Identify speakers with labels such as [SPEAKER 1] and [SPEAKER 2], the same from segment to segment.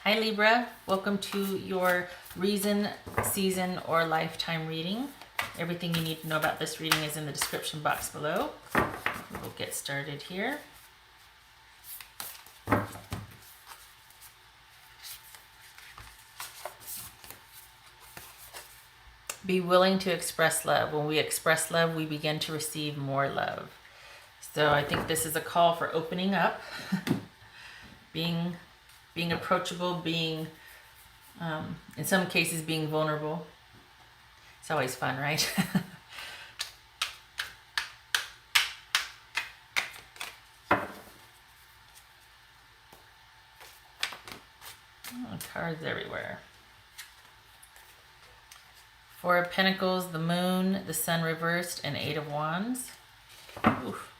[SPEAKER 1] Hi Libra, welcome to your reason, season, or lifetime reading. Everything you need to know about this reading is in the description box below. We'll get started here. Be willing to express love. When we express love, we begin to receive more love. So I think this is a call for opening up, being approachable, being, in some cases, being vulnerable. It's always fun, right? Cards everywhere. Four of Pentacles, the Moon, the Sun reversed, and Eight of Wands. Oof.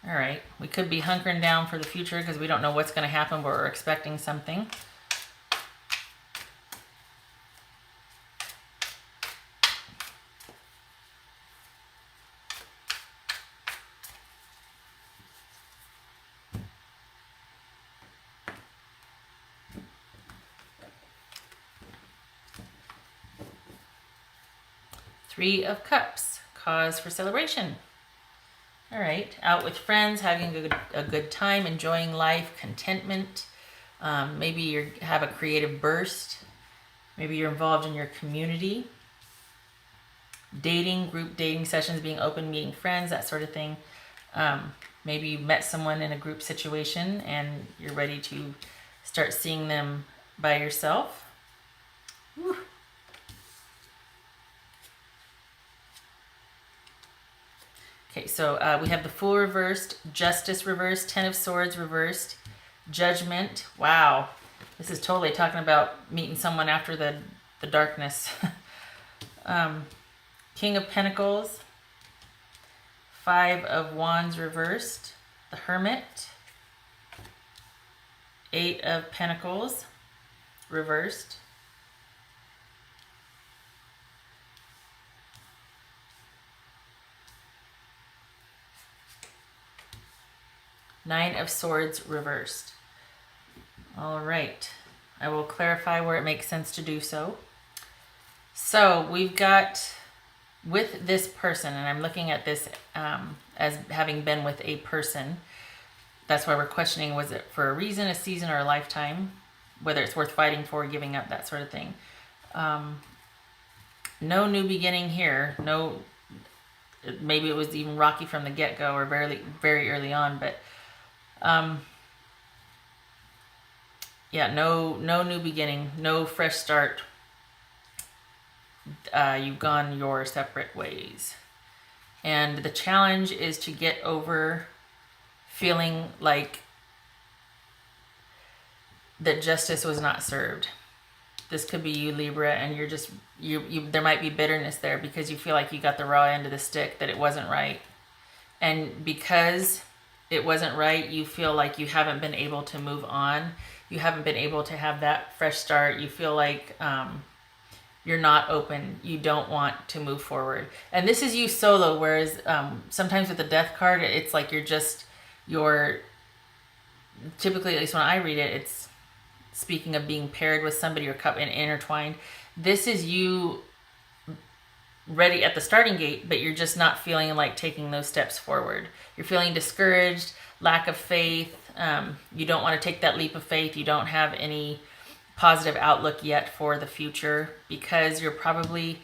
[SPEAKER 1] All right, we could be hunkering down for the future because we don't know what's going to happen, but we're expecting something. Three of Cups, cause for celebration. All right, out with friends, having a good time, enjoying life, contentment. Maybe you have a creative burst. Maybe you're involved in your community. Dating, group dating sessions, being open, meeting friends, that sort of thing. Maybe you met someone in a group situation and you're ready to start seeing them by yourself. Whew. Okay, so we have the Fool reversed, Justice reversed, Ten of Swords reversed, Judgment. Wow, this is totally talking about meeting someone after the darkness. King of Pentacles, Five of Wands reversed, the Hermit, Eight of Pentacles reversed, Nine of Swords reversed. All right, I will clarify where it makes sense to do so. So we've got, with this person, and I'm looking at this as having been with a person. That's why we're questioning, was it for a reason, a season, or a lifetime? Whether it's worth fighting for, giving up, that sort of thing. No new beginning here. No, maybe it was even rocky from the get-go or very early on, but yeah, no new beginning, no fresh start. You've gone your separate ways. And the challenge is to get over feeling like that justice was not served. This could be you, Libra, and you're just, there might be bitterness there because you feel like you got the raw end of the stick, that it wasn't right. And because it wasn't right, you feel like you haven't been able to move on. You haven't been able to have that fresh start. You feel like you're not open. You don't want to move forward. And this is you solo, whereas sometimes with the Death card, it's like you're typically, at least when I read it, it's speaking of being paired with somebody or and intertwined. This is you ready at the starting gate, but you're just not feeling like taking those steps forward. You're feeling discouraged, lack of faith. You don't want to take that leap of faith. You don't have any positive outlook yet for the future because you're probably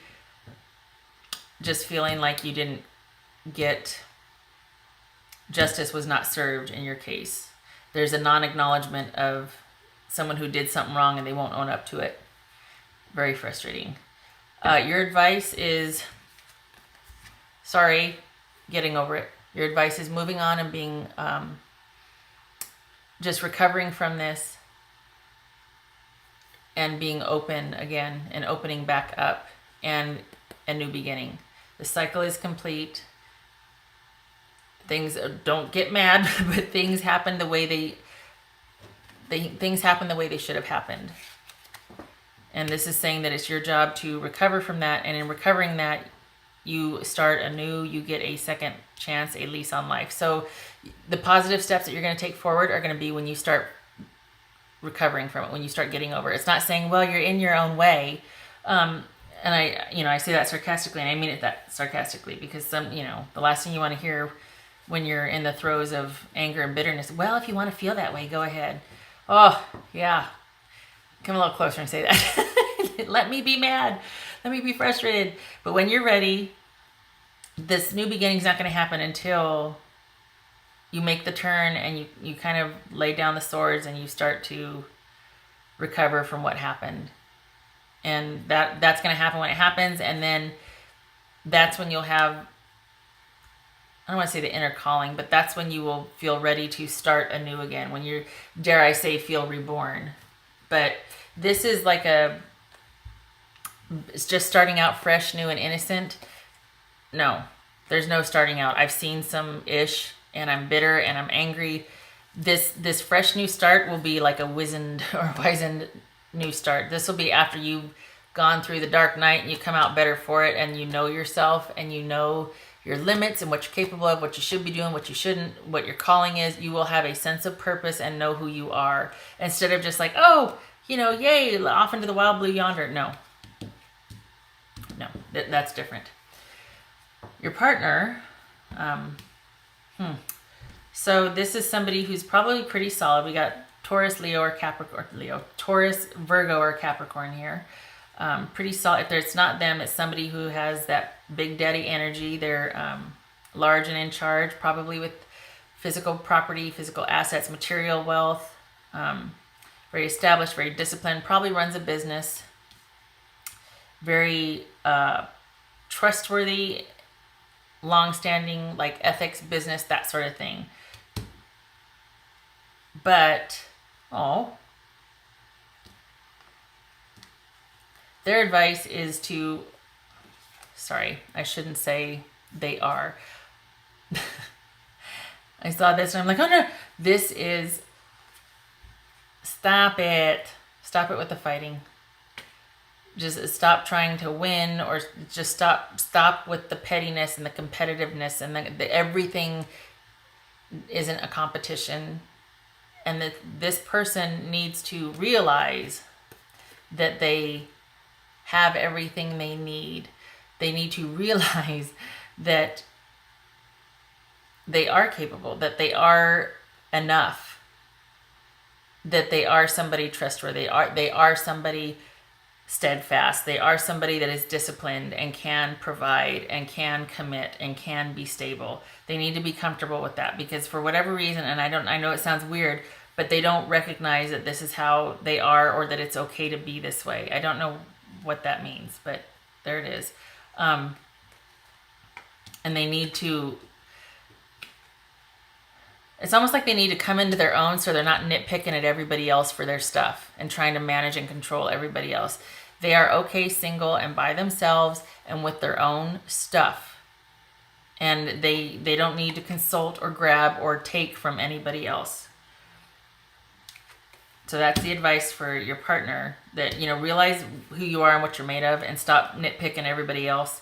[SPEAKER 1] just feeling like you didn't get, justice was not served in your case. There's a non-acknowledgement of someone who did something wrong and they won't own up to it. Very frustrating. Your advice is, sorry, getting over it. Your advice is moving on and being, just recovering from this and being open again and opening back up and a new beginning. The cycle is complete. Things, don't get mad, but things happen the way things happen the way they should have happened. And this is saying that it's your job to recover from that. And in recovering that, you start anew, you get a second chance, a lease on life. So the positive steps that you're going to take forward are going to be when you start recovering from it, when you start getting over it. It's not saying, well, you're in your own way. And I say that sarcastically, and I mean it that sarcastically, because the last thing you want to hear when you're in the throes of anger and bitterness, well, if you want to feel that way, go ahead. Oh, yeah. Come a little closer and say that. Let me be mad. Let me be frustrated. But when you're ready, this new beginning is not going to happen until you make the turn and you kind of lay down the swords and you start to recover from what happened. And that's going to happen when it happens. And then that's when you'll have, I don't want to say the inner calling, but that's when you will feel ready to start anew again. When you're, dare I say, feel reborn. But this is like it's just starting out fresh, new, and innocent. No, there's no starting out. I've seen some ish, and I'm bitter and I'm angry. This fresh new start will be like a wizened new start. This will be after you've gone through the dark night and you come out better for it, and you know yourself and you know your limits and what you're capable of, what you should be doing, what you shouldn't, what your calling is. You will have a sense of purpose and know who you are, instead of just like, oh, yay, off into the wild blue yonder. No, that's different. Your partner, so this is somebody who's probably pretty solid. We got Taurus, Taurus, Virgo, or Capricorn here. Pretty solid. If it's not them, it's somebody who has that big daddy energy. They're large and in charge, probably with physical property, physical assets, material wealth, very established, very disciplined, probably runs a business, very trustworthy, long-standing, like ethics, business, that sort of thing. But, their advice is to, sorry, I shouldn't say they are. I saw this and I'm like, oh no, this is, stop it. Stop it with the fighting. Just stop trying to win, or just stop with the pettiness and the competitiveness, and everything isn't a competition. And that this person needs to realize that they have everything they need. They need to realize that they are capable, that they are enough, that they are somebody trustworthy, they are somebody steadfast, they are somebody that is disciplined and can provide and can commit and can be stable. They need to be comfortable with that, because for whatever reason, and I know it sounds weird, but they don't recognize that this is how they are, or that it's okay to be this way. I don't know what that means, but there it is. And they need to, it's almost like they need to come into their own, so they're not nitpicking at everybody else for their stuff and trying to manage and control everybody else. They are okay single and by themselves and with their own stuff. And they don't need to consult or grab or take from anybody else. So that's the advice for your partner, that, realize who you are and what you're made of, and stop nitpicking everybody else.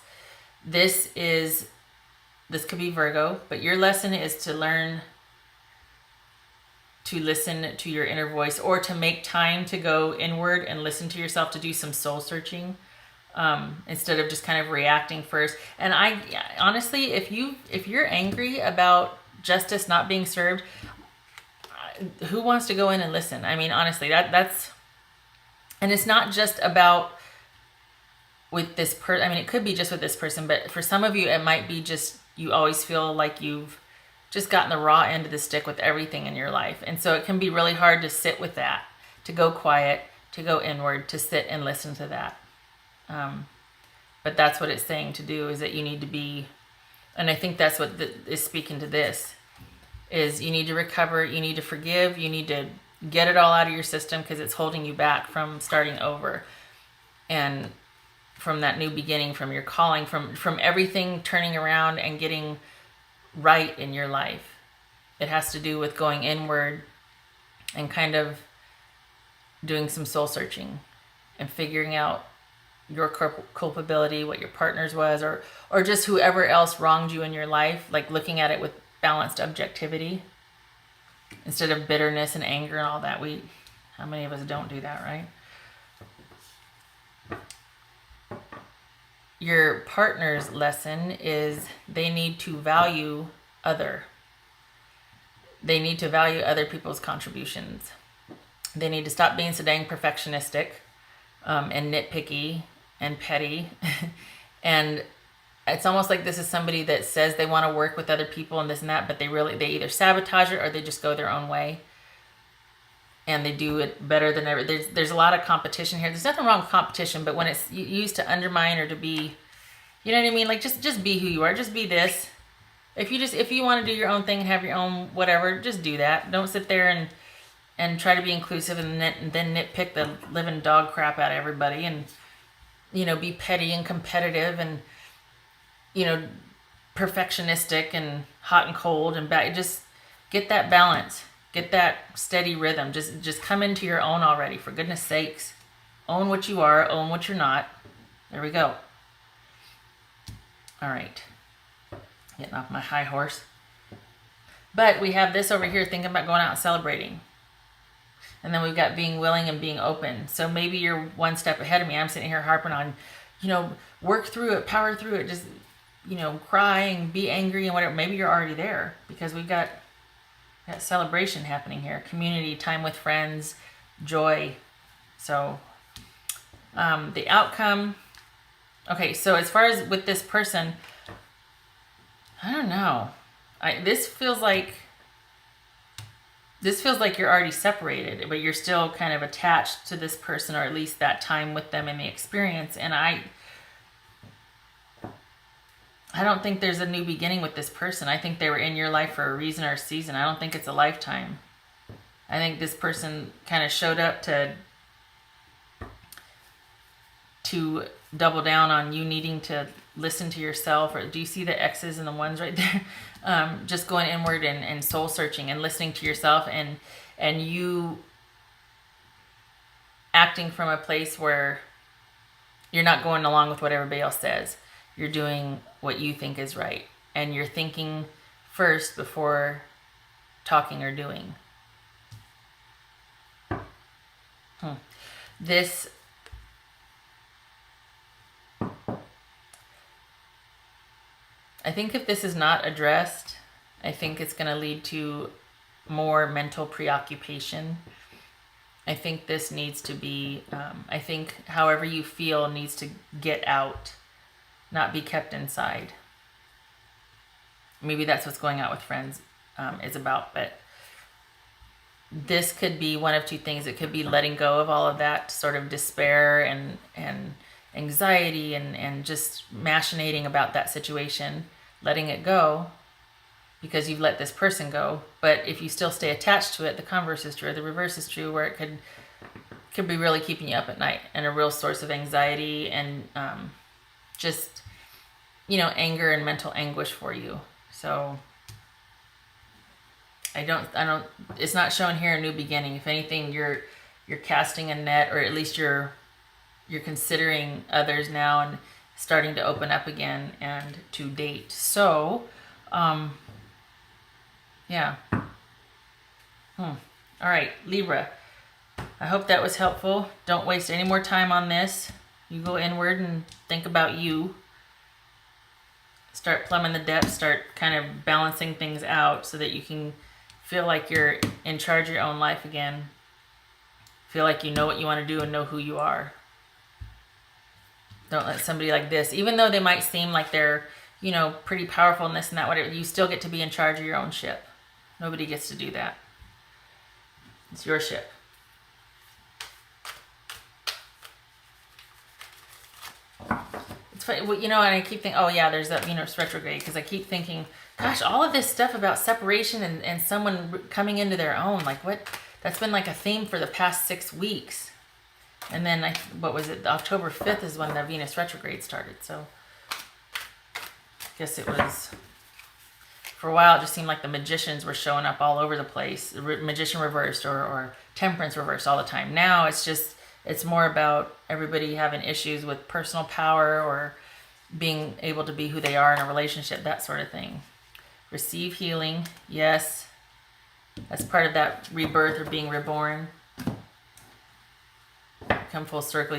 [SPEAKER 1] This could be Virgo, but your lesson is to learn to listen to your inner voice, or to make time to go inward and listen to yourself, to do some soul searching, instead of just kind of reacting first. And I honestly, if you're angry about justice not being served, who wants to go in and listen? I mean, honestly, that's, and it's not just about with this person. I mean, it could be just with this person, but for some of you, it might be just, you always feel like you've just gotten the raw end of the stick with everything in your life. And so it can be really hard to sit with that, to go quiet, to go inward, to sit and listen to that. But that's what it's saying to do, is that you need to be, and I think that's what is speaking to this, is you need to recover, you need to forgive, you need to get it all out of your system, because it's holding you back from starting over. And from that new beginning, from your calling, from everything turning around and getting right in your life. It has to do with going inward and kind of doing some soul searching and figuring out your culpability, what your partner's was, or just whoever else wronged you in your life, like looking at it with balanced objectivity instead of bitterness and anger and all that. How many of us don't do that, right? Your partner's lesson is they need to value other. They need to value other people's contributions. They need to stop being so dang perfectionistic and nitpicky and petty. And it's almost like this is somebody that says they want to work with other people and this and that, but they either sabotage it or they just go their own way. And they do it better than ever. There's a lot of competition here. There's nothing wrong with competition, but when it's used to undermine or to be, you know what I mean? Like just be who you are. Just be this. If you want to do your own thing and have your own whatever, just do that. Don't sit there and try to be inclusive and then nitpick the living dog crap out of everybody and, you know, be petty and competitive and, you know, perfectionistic and hot and cold and bad. Just get that balance. Get that steady rhythm. Just come into your own already, for goodness sakes. Own what you are, own what you're not. There we go. All right. Getting off my high horse. But we have this over here, thinking about going out and celebrating. And then we've got being willing and being open. So maybe you're one step ahead of me. I'm sitting here harping on, you know, work through it, power through it, just, you know, cry and be angry and whatever. Maybe you're already there because we've got that celebration happening here. Community, time with friends, joy. So the outcome. Okay, so as far as with this person, I don't know. This feels like you're already separated, but you're still kind of attached to this person, or at least that time with them and the experience. And I don't think there's a new beginning with this person. I think they were in your life for a reason or a season. I don't think it's a lifetime. I think this person kind of showed up to double down on you needing to listen to yourself. Or do you see the X's and the ones right there? Just going inward and soul searching and listening to yourself and you acting from a place where you're not going along with what everybody else says. You're doing what you think is right. And you're thinking first before talking or doing. This I think if this is not addressed, I think it's going to lead to more mental preoccupation. I think this needs to be, I think however you feel needs to get out, not be kept inside. Maybe that's what's going out with friends is about, but this could be one of two things. It could be letting go of all of that sort of despair and anxiety and just machinating about that situation, letting it go because you've let this person go. But if you still stay attached to it, the converse is true, or the reverse is true, where it could be really keeping you up at night and a real source of anxiety and just, you know, anger and mental anguish for you. So I don't, it's not showing here a new beginning. If anything, you're casting a net, or at least you're considering others now and starting to open up again and to date. So, yeah. All right, Libra. I hope that was helpful. Don't waste any more time on this. You go inward and think about you. Start plumbing the depths. Start kind of balancing things out so that you can feel like you're in charge of your own life again. Feel like you know what you want to do and know who you are. Don't let somebody like this, even though they might seem like they're, you know, pretty powerful and this and that, whatever, you still get to be in charge of your own ship. Nobody gets to do that. It's your ship. It's funny, you know, and I keep thinking, oh yeah, there's that Venus retrograde, because I keep thinking, gosh, all of this stuff about separation and someone coming into their own, like what, that's been like a theme for the past 6 weeks. And then, what was it, October 5th is when the Venus retrograde started, so I guess it was, for a while it just seemed like the magicians were showing up all over the place, magician reversed or temperance reversed all the time. Now it's just, it's more about everybody having issues with personal power or being able to be who they are in a relationship, that sort of thing. Receive healing, yes. That's part of that rebirth or being reborn. come full circle.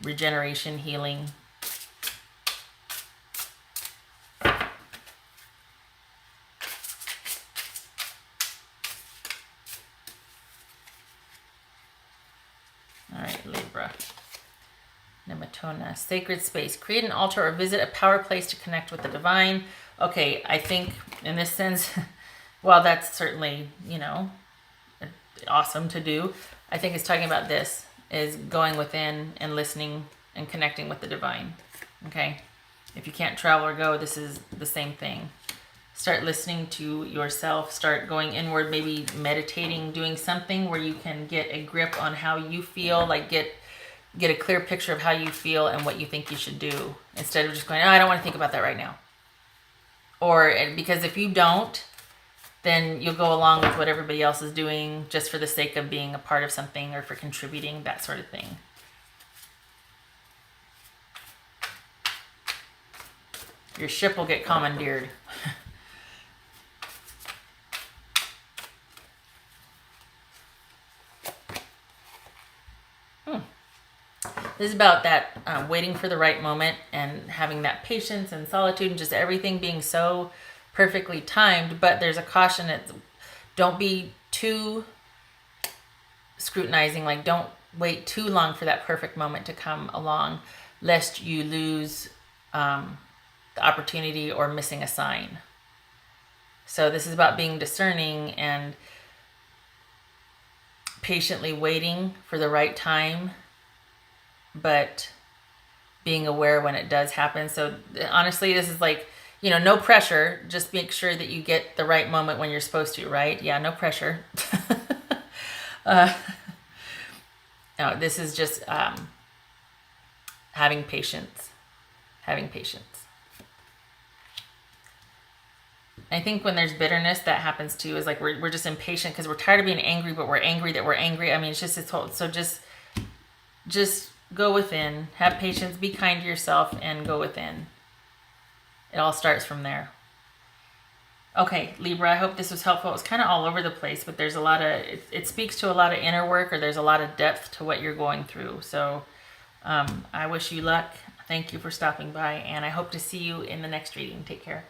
[SPEAKER 1] Regeneration, healing. All right, Libra. Nematona. Sacred space. Create an altar or visit a power place to connect with the divine. Okay, I think in this sense, well, that's certainly, you know, awesome to do. I think it's talking about this, is going within and listening and connecting with the divine. Okay? If you can't travel or go, this is the same thing. Start listening to yourself. Start going inward, maybe meditating, doing something where you can get a grip on how you feel, like get a clear picture of how you feel and what you think you should do, instead of just going, oh, I don't want to think about that right now. Or, because if you don't, then you'll go along with what everybody else is doing just for the sake of being a part of something or for contributing, that sort of thing. Your ship will get commandeered. This is about that waiting for the right moment and having that patience and solitude and just everything being so perfectly timed. But there's a caution. Don't be too scrutinizing. Like, don't wait too long for that perfect moment to come along, lest you lose the opportunity or missing a sign. So this is about being discerning and patiently waiting for the right time, but being aware when it does happen. So honestly, this is like, you know, no pressure. Just make sure that you get the right moment when you're supposed to, right? Yeah, no pressure. No, this is just having patience. Having patience. I think when there's bitterness, that happens too. Is like we're just impatient because we're tired of being angry, but we're angry that we're angry. I mean, it's just so just go within, have patience, be kind to yourself, and go within. It all starts from there. Okay, Libra, I hope this was helpful. It was kind of all over the place, but there's a lot of, it speaks to a lot of inner work, or there's a lot of depth to what you're going through. So I wish you luck. Thank you for stopping by, and I hope to see you in the next reading. Take care.